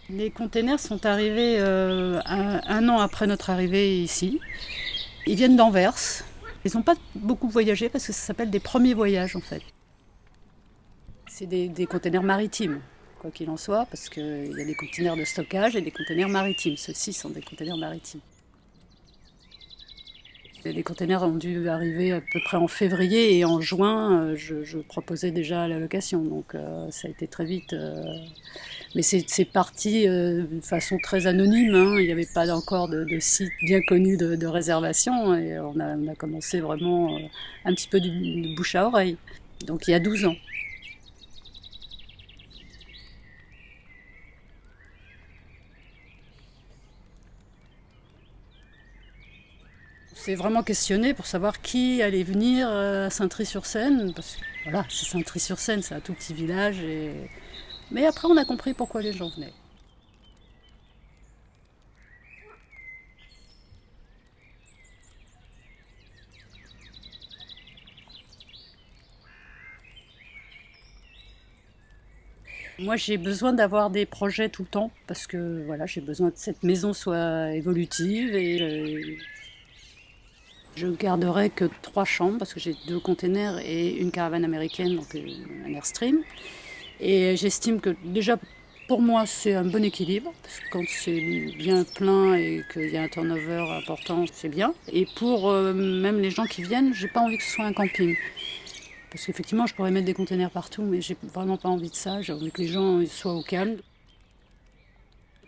Les containers sont arrivés un an après notre arrivée ici. Ils viennent d'Anvers. Ils n'ont pas beaucoup voyagé parce que ça s'appelle des premiers voyages en fait. C'est des containers maritimes, quoi qu'il en soit, parce qu'il y a des containers de stockage et des containers maritimes. Ceux-ci sont des containers maritimes. Les containers ont dû arriver à peu près en février et en juin, je proposais déjà la location. Donc ça a été très vite. Mais c'est parti de façon très anonyme. Hein. Il n'y avait pas encore de site bien connu de réservation. Et on a commencé vraiment un petit peu du bouche à oreille. Donc il y a 12 ans. On s'est vraiment questionné pour savoir qui allait venir à Saintry-sur-Seine. Parce que voilà, c'est Saintry-sur-Seine, c'est un tout petit village. Mais après, on a compris pourquoi les gens venaient. Moi, j'ai besoin d'avoir des projets tout le temps parce que voilà, j'ai besoin que cette maison soit évolutive et je garderai que 3 chambres parce que j'ai 2 containers et une caravane américaine, donc un Airstream. Et j'estime que déjà pour moi c'est un bon équilibre parce que quand c'est bien plein et qu'il y a un turnover important, c'est bien. Et pour même les gens qui viennent, j'ai pas envie que ce soit un camping. Parce qu'effectivement, je pourrais mettre des containers partout, mais j'ai vraiment pas envie de ça. J'ai envie que les gens soient au calme.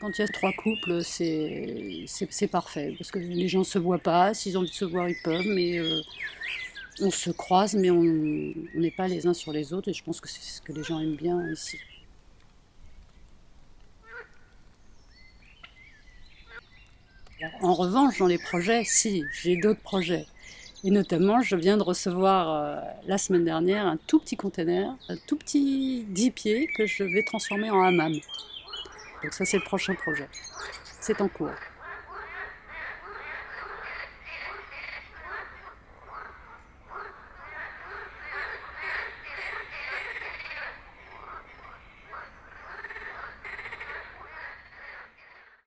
Quand il y a 3 couples, c'est parfait. Parce que les gens se voient pas. S'ils ont envie de se voir, ils peuvent. Mais on se croise, mais on n'est pas les uns sur les autres. Et je pense que c'est ce que les gens aiment bien ici. En revanche, dans les projets, si, j'ai d'autres projets. Et notamment, je viens de recevoir la semaine dernière un tout petit container, un tout petit 10 pieds que je vais transformer en hammam. Donc ça, c'est le prochain projet. C'est en cours.